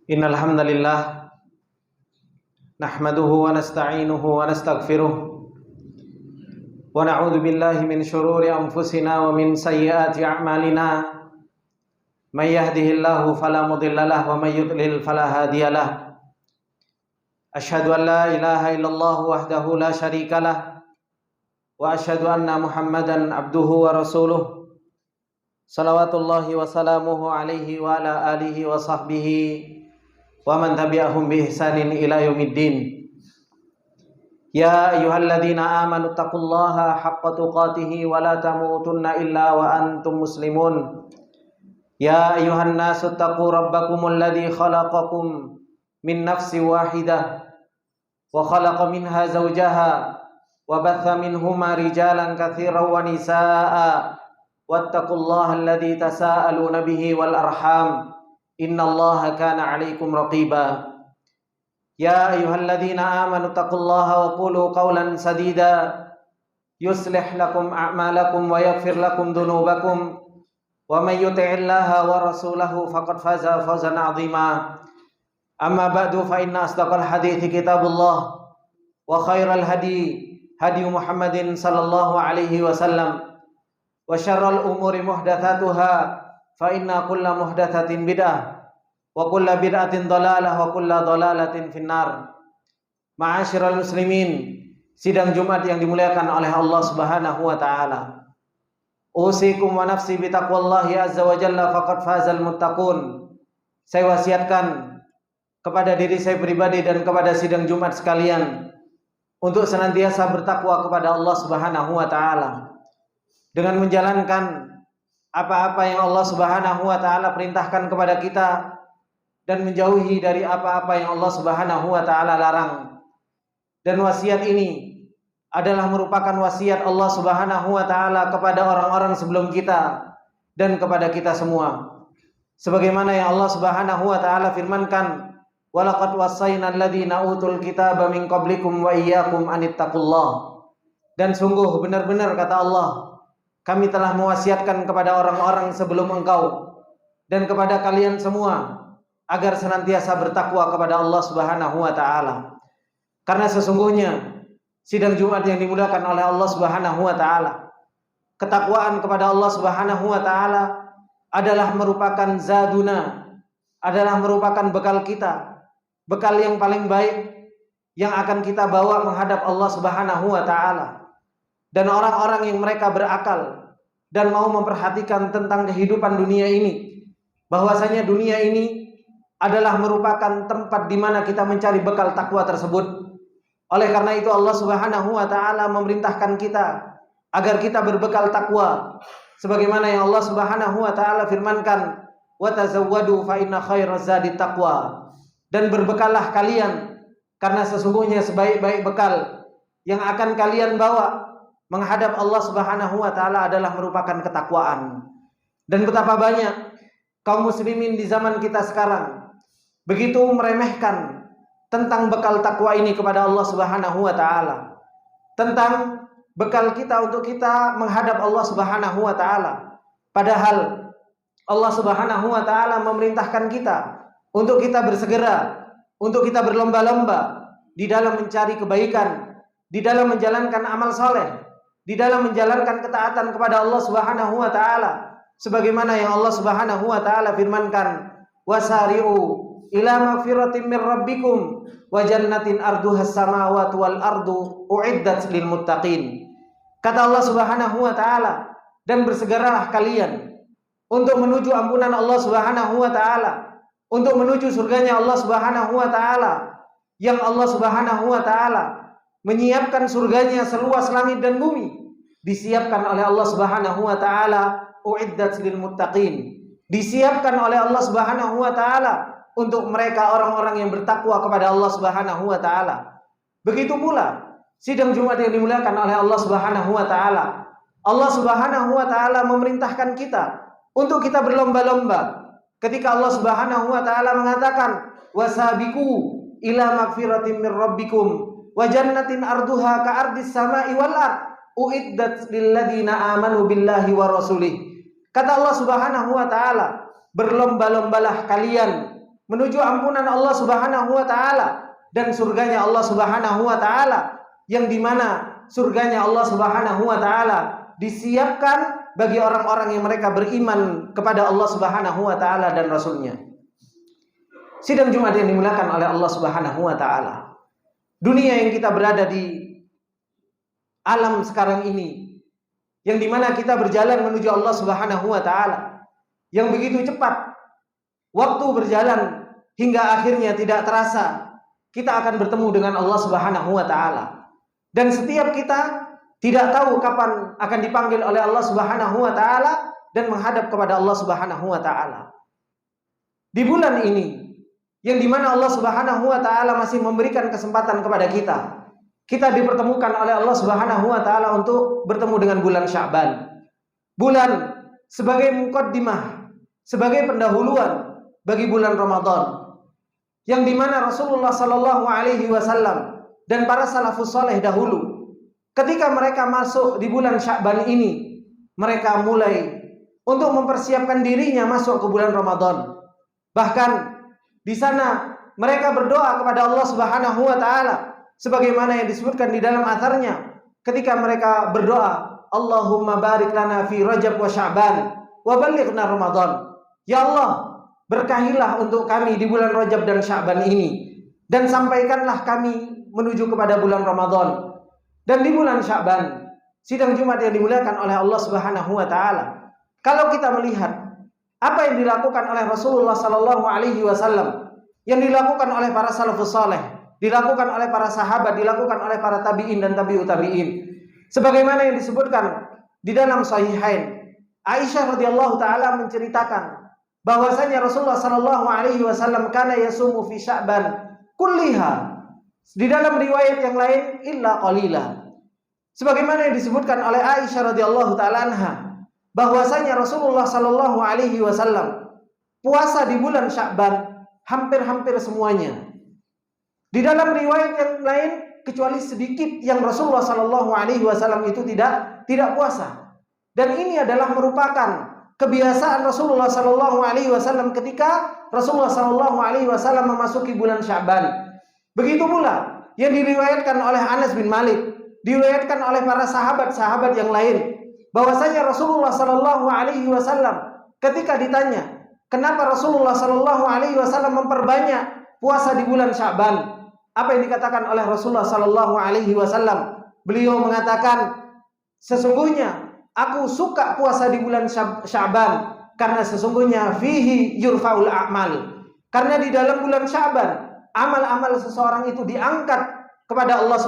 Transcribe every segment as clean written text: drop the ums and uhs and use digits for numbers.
Innal hamdalillah nahmaduhu wa nasta'inuhu wa nastaghfiruh wa na'udzu billahi min shururi anfusina wa min sayyiati a'malina may yahdihillahu fala mudilla lahu wa may yudlil fala hadiyalah. Asyhadu an la ilaha illallah wahdahu la syarikalah wa asyhadu anna Muhammadan abduhu wa rasuluh. Salawatullahi wa salamuhu alaihi wa ala alihi wa sahbihi wa man tabi'ahum bi ihsanin ila yaumiddin. Ya ayyuhalladzina amanu taqullaha haqqa tuqatih wa la tamutunna illa wa antum muslimun. Ya ayyuhan nasu taqu rabbakumul ladzi khalaqakum min nafsin wahidah wa khalaqa minha zawjaha wa batha minhuma rijalan katsiran wa nisaa'a wattaqullaha alladzi tasaaluna bihi wal arham innallaha kana 'alaikum raqiba. Ya ayyuhalladzina amanu taqullaha wa qulu qawlan sadida yuslih lakum a'malakum wa yaghfir lakum dhunubakum wa may yuti'illaha wa rasulahu faqad faza fawzan 'azima. Amma ba'du fa inna asdaqal hadithi kitabullah wa khairal hadi Muhammadin sallallahu alaihi wasallam wa syarral umuri muhdatsatuha fa inna kulla muhdatsatin bid'ah wa kulla bid'atin dhalalah wa kulla dhalalatin finnar. Ma'asyiral muslimin, sidang Jumat yang dimuliakan oleh Allah Subhanahu wa taala. Usikum wa nafsi bi taqwallahi azza wa jalla faqad fazal muttaqun. Saya wasiatkan kepada diri saya pribadi dan kepada sidang Jumat sekalian untuk senantiasa bertakwa kepada Allah Subhanahu wa taala dengan menjalankan apa-apa yang Allah Subhanahu wa taala perintahkan kepada kita dan menjauhi dari apa-apa yang Allah Subhanahu wa taala larang. Dan wasiat ini adalah merupakan wasiat Allah Subhanahu wa taala kepada orang-orang sebelum kita dan kepada kita semua. Sebagaimana yang Allah Subhanahu wa taala firmankan, "Walaqad wassayna alladziina utul kitaba min qablikum wa iyyakum anittaqullah." Dan sungguh benar-benar kata Allah, kami telah mewasiatkan kepada orang-orang sebelum engkau dan kepada kalian semua agar senantiasa bertakwa kepada Allah Subhanahu wa taala. Karena sesungguhnya sidang Jumat yang dimuliakan oleh Allah Subhanahu wa taala, ketakwaan kepada Allah Subhanahu wa taala adalah merupakan zaduna, adalah merupakan bekal kita, bekal yang paling baik yang akan kita bawa menghadap Allah Subhanahu wa taala. Dan orang-orang yang mereka berakal dan mau memperhatikan tentang kehidupan dunia ini, bahwasanya dunia ini adalah merupakan tempat di mana kita mencari bekal takwa tersebut. Oleh karena itu Allah Subhanahu wa taala memerintahkan kita agar kita berbekal takwa, sebagaimana yang Allah Subhanahu wa taala firmankan, "Wa tazawwadu fa inna khairaz zadi taqwa." Dan berbekallah kalian, karena sesungguhnya sebaik-baik bekal yang akan kalian bawa menghadap Allah Subhanahu wa taala adalah merupakan ketakwaan. Dan betapa banyak kaum muslimin di zaman kita sekarang begitu meremehkan tentang bekal takwa ini kepada Allah Subhanahu wa taala, tentang bekal kita untuk kita menghadap Allah Subhanahu wa taala. Padahal Allah Subhanahu wa taala memerintahkan kita untuk kita bersegera, untuk kita berlomba-lomba di dalam mencari kebaikan, di dalam menjalankan amal saleh, di dalam menjalankan ketaatan kepada Allah Subhanahu wa taala, sebagaimana yang Allah Subhanahu wa taala firmankan, "Wasari'u ila magfiratin mir rabbikum wa jannatin arduhas samawati wal ardu uiddat lil muttaqin." Kata Allah Subhanahu wa taala, dan bersegeralah kalian untuk menuju ampunan Allah Subhanahu wa taala, untuk menuju surganya Allah Subhanahu wa taala, yang Allah Subhanahu wa taala menyiapkan surganya seluas langit dan bumi, disiapkan oleh Allah Subhanahu wa taala uiddat lil muttaqin, disiapkan oleh Allah Subhanahu wa taala untuk mereka orang-orang yang bertakwa kepada Allah Subhanahu wa taala. Begitu pula sidang Jumat yang dimuliakan oleh Allah Subhanahu wa taala. Allah Subhanahu wa taala memerintahkan kita untuk kita berlomba-lomba. Ketika Allah Subhanahu wa taala mengatakan, wasabiqu ila magfiratin mir rabbikum wa jannatin arduha ka ardis sama'i wal ard uiddat lil ladzina amanu billahi wa rasulih. Kata Allah Subhanahu wa taala, berlomba-lombalah kalian menuju ampunan Allah Subhanahu wa taala dan surganya Allah Subhanahu wa taala, yang dimana surganya Allah Subhanahu wa taala disiapkan bagi orang-orang yang mereka beriman kepada Allah Subhanahu wa taala dan Rasulnya. Sidang Jumat yang dimuliakan oleh Allah Subhanahu wa taala, dunia yang kita berada di alam sekarang ini, yang dimana kita berjalan menuju Allah Subhanahu wa ta'ala, yang begitu cepat waktu berjalan hingga akhirnya tidak terasa kita akan bertemu dengan Allah Subhanahu wa ta'ala. Dan setiap kita tidak tahu kapan akan dipanggil oleh Allah Subhanahu wa ta'ala dan menghadap kepada Allah Subhanahu wa ta'ala. Di bulan ini, yang dimana Allah Subhanahu wa ta'ala masih memberikan kesempatan kepada kita dipertemukan oleh Allah Subhanahu wa taala untuk bertemu dengan bulan Sya'ban. Bulan sebagai muqaddimah, sebagai pendahuluan bagi bulan Ramadan. Yang dimana Rasulullah sallallahu alaihi wasallam dan para salafus saleh dahulu, ketika mereka masuk di bulan Sya'ban ini, mereka mulai untuk mempersiapkan dirinya masuk ke bulan Ramadan. Bahkan di sana mereka berdoa kepada Allah Subhanahu wa taala sebagaimana yang disebutkan di dalam atharnya, ketika mereka berdoa, Allahumma barik lana fi Rajab wa Sya'ban wa ballighna Ramadan. Ya Allah, berkahilah untuk kami di bulan Rajab dan Sya'ban ini, dan sampaikanlah kami menuju kepada bulan Ramadan. Dan di bulan Sya'ban, sidang Jumat yang dimuliakan oleh Allah Subhanahu wa taala, kalau kita melihat apa yang dilakukan oleh Rasulullah sallallahu alaihi wasallam, yang dilakukan oleh para salafus saleh, dilakukan oleh para sahabat, dilakukan oleh para tabi'in dan tabi'ut tabi'in, sebagaimana yang disebutkan di dalam Sahihain. Aisyah radhiyallahu taala menceritakan bahwasanya Rasulullah sallallahu alaihi wasallam kana yasumu fi Sya'ban kulliha, di dalam riwayat yang lain illa qalila, sebagaimana yang disebutkan oleh Aisyah radhiyallahu taala anha bahwasanya Rasulullah sallallahu alaihi wasallam puasa di bulan Sya'ban hampir-hampir semuanya. Di dalam riwayat yang lain, kecuali sedikit yang Rasulullah sallallahu alaihi wasallam itu tidak puasa. Dan ini adalah merupakan kebiasaan Rasulullah sallallahu alaihi wasallam ketika Rasulullah sallallahu alaihi wasallam memasuki bulan Sya'ban. Begitu pula yang diriwayatkan oleh Anas bin Malik, diriwayatkan oleh para sahabat-sahabat yang lain, bahwasanya Rasulullah sallallahu alaihi wasallam ketika ditanya, kenapa Rasulullah sallallahu alaihi wasallam memperbanyak puasa di bulan Sya'ban? Apa yang dikatakan oleh Rasulullah sallallahu alaihi wasallam? Beliau mengatakan, sesungguhnya aku suka puasa di bulan Sya'ban karena sesungguhnya fihi yurfa'ul a'mal. Karena di dalam bulan Sya'ban amal-amal seseorang itu diangkat kepada Allah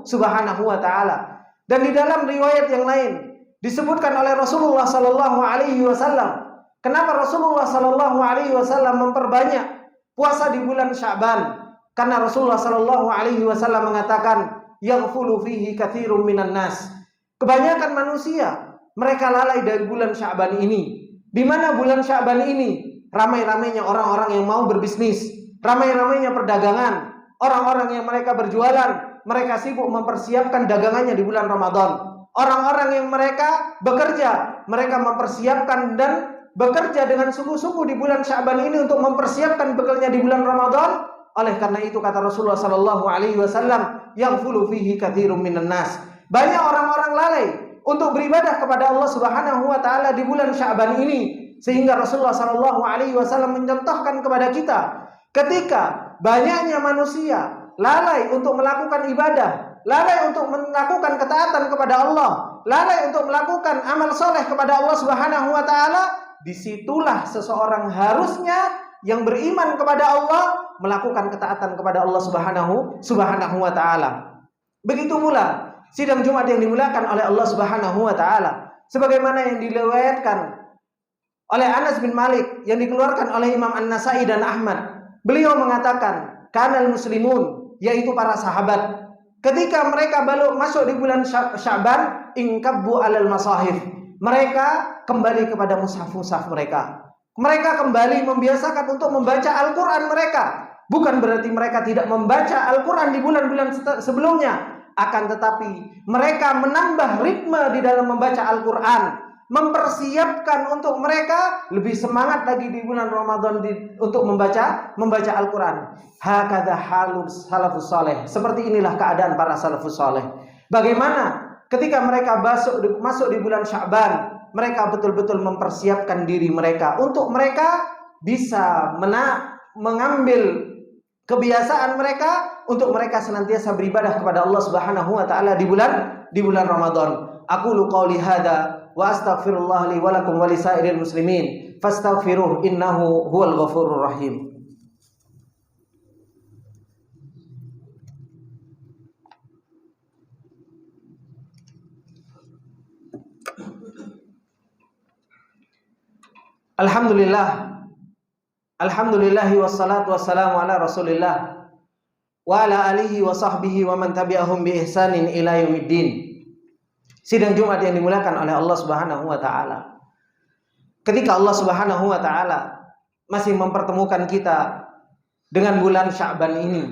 Subhanahu wa taala. Dan di dalam riwayat yang lain disebutkan oleh Rasulullah sallallahu alaihi wasallam, kenapa Rasulullah sallallahu alaihi wasallam memperbanyak puasa di bulan Sya'ban? Karena Rasulullah sallallahu alaihi wasallam mengatakan, yaghfulu fihi katsirun minan nas. Kebanyakan manusia mereka lalai dari bulan Sya'ban ini. Di mana bulan Sya'ban ini ramai-ramainya orang-orang yang mau berbisnis, ramai-ramainya perdagangan, orang-orang yang mereka berjualan, mereka sibuk mempersiapkan dagangannya di bulan Ramadan. Orang-orang yang mereka bekerja, mereka mempersiapkan dan bekerja dengan sungguh-sungguh di bulan Sya'ban ini untuk mempersiapkan bekalnya di bulan Ramadan. Oleh karena itu kata Rasulullah sallallahu alaihi wasallam, yaghfulu fihi katsirun minan nas. Banyak orang-orang lalai untuk beribadah kepada Allah Subhanahu wa taala di bulan Sya'ban ini, sehingga Rasulullah sallallahu alaihi wasallam mencontohkan kepada kita, ketika banyaknya manusia lalai untuk melakukan ibadah, lalai untuk melakukan ketaatan kepada Allah, lalai untuk melakukan amal soleh kepada Allah Subhanahu wa taala, disitulah seseorang harusnya yang beriman kepada Allah melakukan ketaatan kepada Allah Subhanahu wa taala. Begitu pula sidang Jumat yang dimuliakan oleh Allah Subhanahu wa taala, sebagaimana yang diriwayatkan oleh Anas bin Malik yang dikeluarkan oleh Imam An-Nasai dan Ahmad. Beliau mengatakan, kanal muslimun, yaitu para sahabat, ketika mereka baru masuk di bulan Sya'ban, ingkabbu alal masahif, mereka kembali kepada mushaf-mushaf mereka. Mereka kembali membiasakan untuk membaca Al-Quran mereka. Bukan berarti mereka tidak membaca Al-Quran di bulan-bulan sebelumnya, akan tetapi mereka menambah ritme di dalam membaca Al-Quran, mempersiapkan untuk mereka lebih semangat lagi di bulan Ramadan untuk membaca Al-Quran. Hakadha halus salafus saleh. Seperti inilah keadaan para salafus saleh. Bagaimana ketika mereka masuk di bulan Sya'ban, mereka betul-betul mempersiapkan diri mereka untuk mereka bisa mengambil kebiasaan mereka untuk mereka senantiasa beribadah kepada Allah Subhanahu wa taala di bulan Ramadan. Aqulu qouli hadza wa astaghfirullah li wa lakum wa lisairil muslimin fastaghfiruh innahu huwal ghafurur rahim. Alhamdulillahi wassalatu wassalamu ala Rasulillah wa ala alihi wa sahbihi wa man tabi'ahum bi ihsanin ila yaumiddin. Sidang Jumat yang dimuliakan oleh Allah Subhanahu wa taala. Ketika Allah Subhanahu wa taala masih mempertemukan kita dengan bulan Sya'ban ini,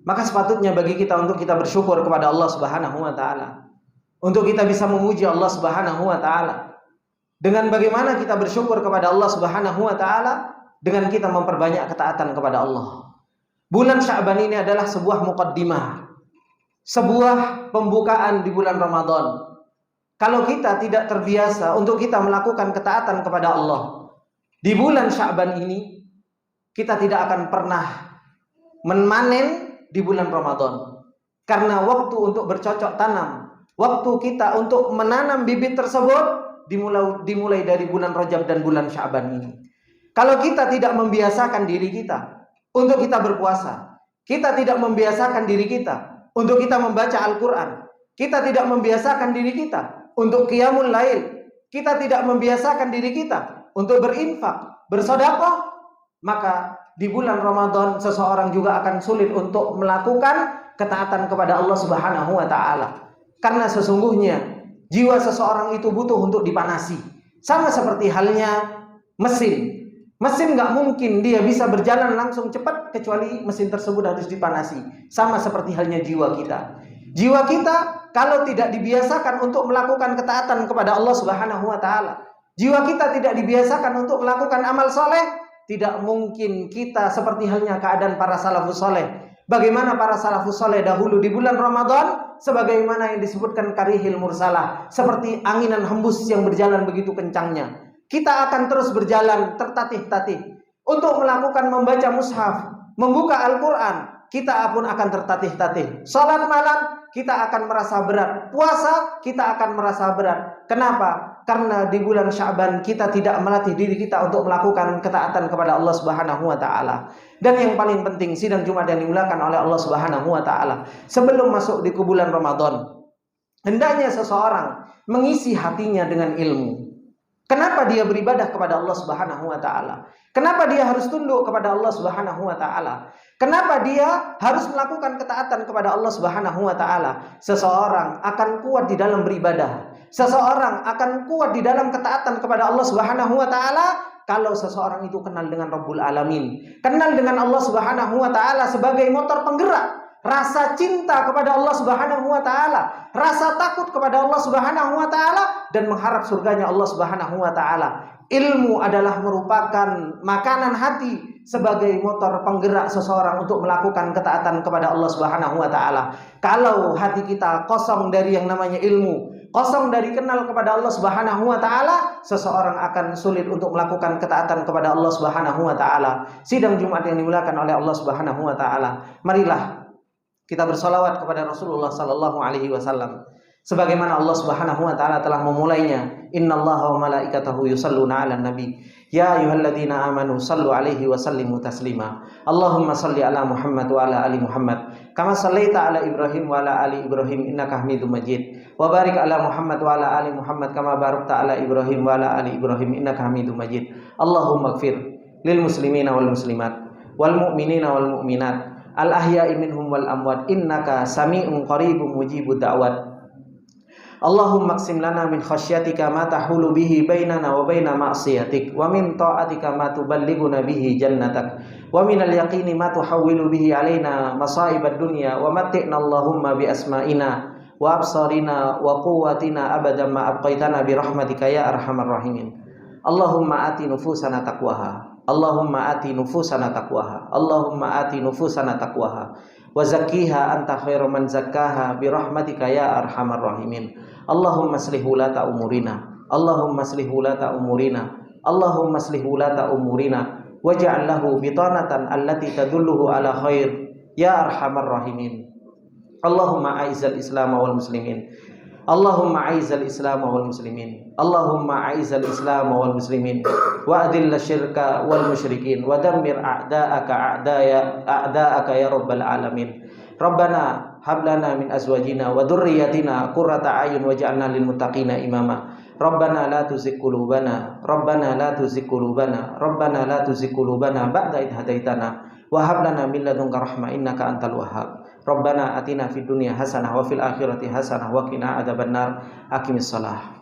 maka sepatutnya bagi kita untuk kita bersyukur kepada Allah Subhanahu wa taala. Untuk kita bisa memuji Allah Subhanahu wa taala. Dengan bagaimana kita bersyukur kepada Allah Subhanahu wa taala? Dengan kita memperbanyak ketaatan kepada Allah. Bulan Sya'ban ini adalah sebuah muqaddimah, sebuah pembukaan di bulan Ramadan. Kalau kita tidak terbiasa untuk kita melakukan ketaatan kepada Allah di bulan Sya'ban ini, kita tidak akan pernah memanen di bulan Ramadan. Karena waktu untuk bercocok tanam, waktu kita untuk menanam bibit tersebut dimulai dari bulan Rajab dan bulan Sya'ban ini. Kalau kita tidak membiasakan diri kita untuk kita berpuasa, kita tidak membiasakan diri kita untuk kita membaca Al-Quran, kita tidak membiasakan diri kita untuk qiyamul lail, kita tidak membiasakan diri kita untuk berinfak, bersedekah, maka di bulan Ramadan seseorang juga akan sulit untuk melakukan ketaatan kepada Allah Subhanahu wa taala. Karena sesungguhnya jiwa seseorang itu butuh untuk dipanasi. Sama seperti halnya mesin. Mesin nggak mungkin dia bisa berjalan langsung cepat kecuali mesin tersebut harus dipanasi. Sama seperti halnya jiwa kita. Jiwa kita kalau tidak dibiasakan untuk melakukan ketaatan kepada Allah Subhanahu wa taala, jiwa kita tidak dibiasakan untuk melakukan amal soleh, tidak mungkin kita seperti halnya keadaan para salafus soleh. Bagaimana para salafus soleh dahulu di bulan Ramadan, sebagaimana yang disebutkan karihil mursalah, seperti anginan hembus yang berjalan begitu kencangnya. Kita akan terus berjalan tertatih-tatih untuk melakukan membaca mushaf, membuka Al-Quran, kita pun akan tertatih-tatih. Salat malam kita akan merasa berat, puasa kita akan merasa berat. Kenapa? Karena di bulan Sya'ban kita tidak melatih diri kita untuk melakukan ketaatan kepada Allah Subhanahu wa taala. Dan yang paling penting, sidang Jumat yang dimuliakan oleh Allah Subhanahu wa taala, sebelum masuk di bulan Ramadan, hendaknya seseorang mengisi hatinya dengan ilmu. Kenapa dia beribadah kepada Allah Subhanahu wa taala? Kenapa dia harus tunduk kepada Allah Subhanahu wa taala? Kenapa dia harus melakukan ketaatan kepada Allah Subhanahu wa taala? Seseorang akan kuat di dalam beribadah. Seseorang akan kuat di dalam ketaatan kepada Allah Subhanahu wa taala kalau seseorang itu kenal dengan Rabbul Alamin, kenal dengan Allah Subhanahu wa taala sebagai motor penggerak. Rasa cinta kepada Allah Subhanahu wa taala, rasa takut kepada Allah Subhanahu wa taala, dan mengharap surganya Allah Subhanahu wa taala. Ilmu adalah merupakan makanan hati sebagai motor penggerak seseorang untuk melakukan ketaatan kepada Allah Subhanahu wa taala. Kalau hati kita kosong dari yang namanya ilmu, kosong dari kenal kepada Allah Subhanahu wa taala, seseorang akan sulit untuk melakukan ketaatan kepada Allah Subhanahu wa taala. Sidang Jumat yang dimuliakan oleh Allah Subhanahu wa taala, marilah kita bersolawat kepada Rasulullah sallallahu alaihi wasallam sebagaimana Allah Subhanahu wa taala telah memulainya. Innallaha wa malaikatahu yusholluna 'alan nabi ya ayyuhalladzina amanu shallu 'alaihi wa sallimu taslima. Allahumma shalli ala Muhammad wa ala ali Muhammad kama shallaita ala Ibrahim wa ala ali Ibrahim innaka Hamidum Majid. Wa barik ala Muhammad wa ala ali Muhammad kama barakta ala Ibrahim wa ala ali Ibrahim innaka Hamidum Majid. Allahumma ighfir lil muslimina wal muslimat wal mu'minina wal mu'minat al ahya'i minhum wal amwat innaka sami'un qaribun mujibud da'wat. Allahumma qsim lana min khasyatika ma tahulu bihi bainana wa baina ma'siyatik wa min ta'atika ma tuballighuna bihi jannatak wa min al-yaqini ma tuhawwilu bihi alaina masa'ibad dunya wa matti'na Allahumma bi asma'ina wa absarina wa quwwatina abadan ma abqaitana bi rahmatika ya arhamar rahimin. Allahumma ati nufusana taqwaha, Allahumma ati nufusana taqwaha, Allahumma ati nufusana taqwaha wa zakkiha anta khairu man zakkaha bi rahmatika ya arhamar rahimin. Allahumma aslih ulata umurina, Allahumma aslih ulata umurina, Allahumma aslih ulata umurina waj'al lahu bitanatan allati tadulluhu ala khair ya arhamar rahimin. Allahumma a'izzal islam wal muslimin, Allahumma a'izzal islam wal muslimin, Allahumma a'izzal islam wal muslimin wa adhill syirka wal musyrikin wa dammir a'da'aka ya rabbal alamin. Rabbana hab lana min azwajina wa dhurriyyatina qurrata a'yun waj'alna lil muttaqina imama. Rabbana la tuzigh qulubana, Rabbana la tuzigh qulubana, Rabbana la tuzigh qulubana ba'da idh hadaitana wa hab lana min ladunka rahmah innaka antal wahhab. Rabbana atina fid dunya hasanah wa fil akhirati hasanah wa qina adzabannar. Aqimissalah.